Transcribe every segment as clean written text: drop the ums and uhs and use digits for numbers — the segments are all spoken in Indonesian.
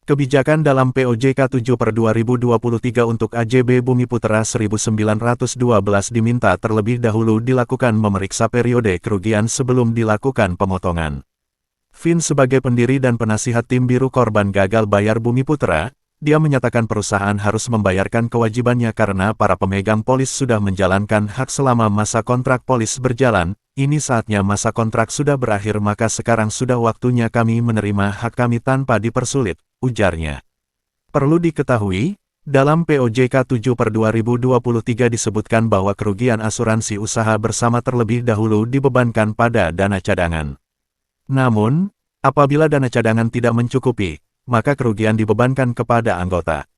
Kebijakan dalam POJK 7/2023 untuk AJB Bumi Putra 1912 diminta terlebih dahulu dilakukan memeriksa periode kerugian sebelum dilakukan pemotongan. Vin sebagai pendiri dan penasihat tim biru korban gagal bayar Bumi Putra, dia menyatakan perusahaan harus membayarkan kewajibannya karena para pemegang polis sudah menjalankan hak selama masa kontrak polis berjalan. Ini saatnya masa kontrak sudah berakhir, maka sekarang sudah waktunya kami menerima hak kami tanpa dipersulit, ujarnya. Perlu diketahui, dalam POJK 7/2023 disebutkan bahwa kerugian asuransi usaha bersama terlebih dahulu dibebankan pada dana cadangan. Namun, apabila dana cadangan tidak mencukupi, maka kerugian dibebankan kepada anggota.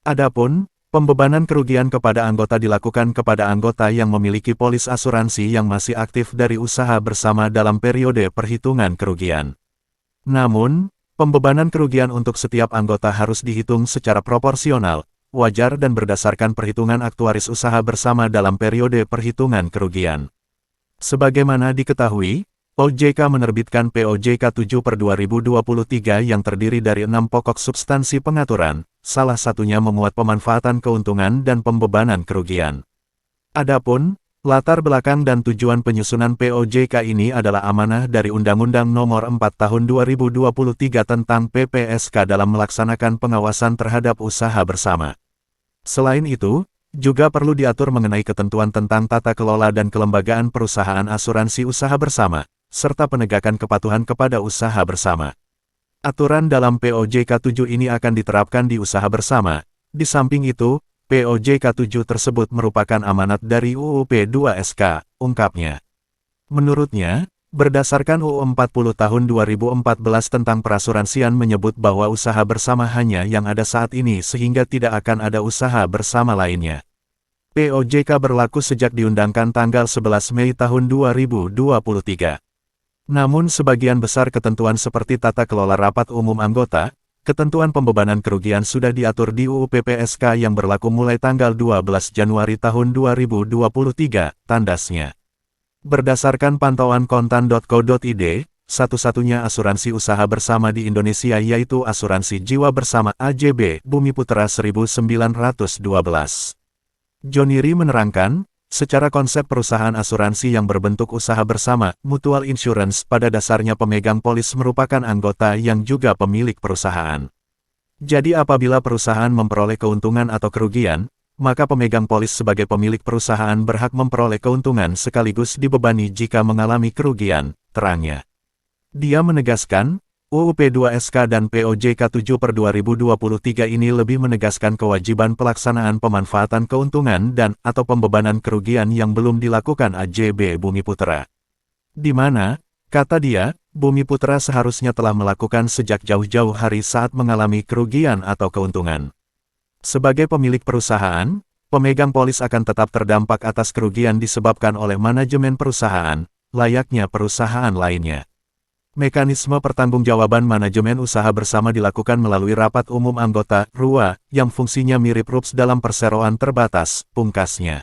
Adapun, pembebanan kerugian kepada anggota dilakukan kepada anggota yang memiliki polis asuransi yang masih aktif dari usaha bersama dalam periode perhitungan kerugian. Namun, pembebanan kerugian untuk setiap anggota harus dihitung secara proporsional, wajar dan berdasarkan perhitungan aktuaris usaha bersama dalam periode perhitungan kerugian. Sebagaimana diketahui, OJK menerbitkan POJK 7/2023 yang terdiri dari 6 pokok substansi pengaturan, salah satunya memuat pemanfaatan keuntungan dan pembebanan kerugian. Adapun, latar belakang dan tujuan penyusunan POJK ini adalah amanah dari Undang-Undang Nomor 4 Tahun 2023 tentang PPSK dalam melaksanakan pengawasan terhadap usaha bersama. Selain itu, juga perlu diatur mengenai ketentuan tentang tata kelola dan kelembagaan perusahaan asuransi usaha bersama, serta penegakan kepatuhan kepada usaha bersama. Aturan dalam POJK 7 ini akan diterapkan di usaha bersama. Di samping itu, POJK 7 tersebut merupakan amanat dari UU P2SK, ungkapnya. Menurutnya, berdasarkan UU 40 tahun 2014 tentang perasuransian menyebut bahwa usaha bersama hanya yang ada saat ini sehingga tidak akan ada usaha bersama lainnya. POJK berlaku sejak diundangkan tanggal 11 Mei tahun 2023. Namun sebagian besar ketentuan seperti tata kelola rapat umum anggota, ketentuan pembebanan kerugian sudah diatur di UU PPSK yang berlaku mulai tanggal 12 Januari tahun 2023, tandasnya. Berdasarkan pantauan kontan.co.id, satu-satunya asuransi usaha bersama di Indonesia yaitu Asuransi Jiwa Bersama AJB Bumi Putra 1912. Joniri menerangkan, secara konsep perusahaan asuransi yang berbentuk usaha bersama, mutual insurance pada dasarnya pemegang polis merupakan anggota yang juga pemilik perusahaan. Jadi apabila perusahaan memperoleh keuntungan atau kerugian, maka pemegang polis sebagai pemilik perusahaan berhak memperoleh keuntungan sekaligus dibebani jika mengalami kerugian, terangnya. Dia menegaskan, UU P2SK dan POJK 7/2023 ini lebih menegaskan kewajiban pelaksanaan pemanfaatan keuntungan dan atau pembebanan kerugian yang belum dilakukan AJB Bumi Putra. Di mana, kata dia, Bumi Putra seharusnya telah melakukan sejak jauh-jauh hari saat mengalami kerugian atau keuntungan. Sebagai pemilik perusahaan, pemegang polis akan tetap terdampak atas kerugian disebabkan oleh manajemen perusahaan, layaknya perusahaan lainnya. Mekanisme pertanggungjawaban manajemen usaha bersama dilakukan melalui rapat umum anggota, RUA, yang fungsinya mirip RUPS dalam perseroan terbatas, pungkasnya.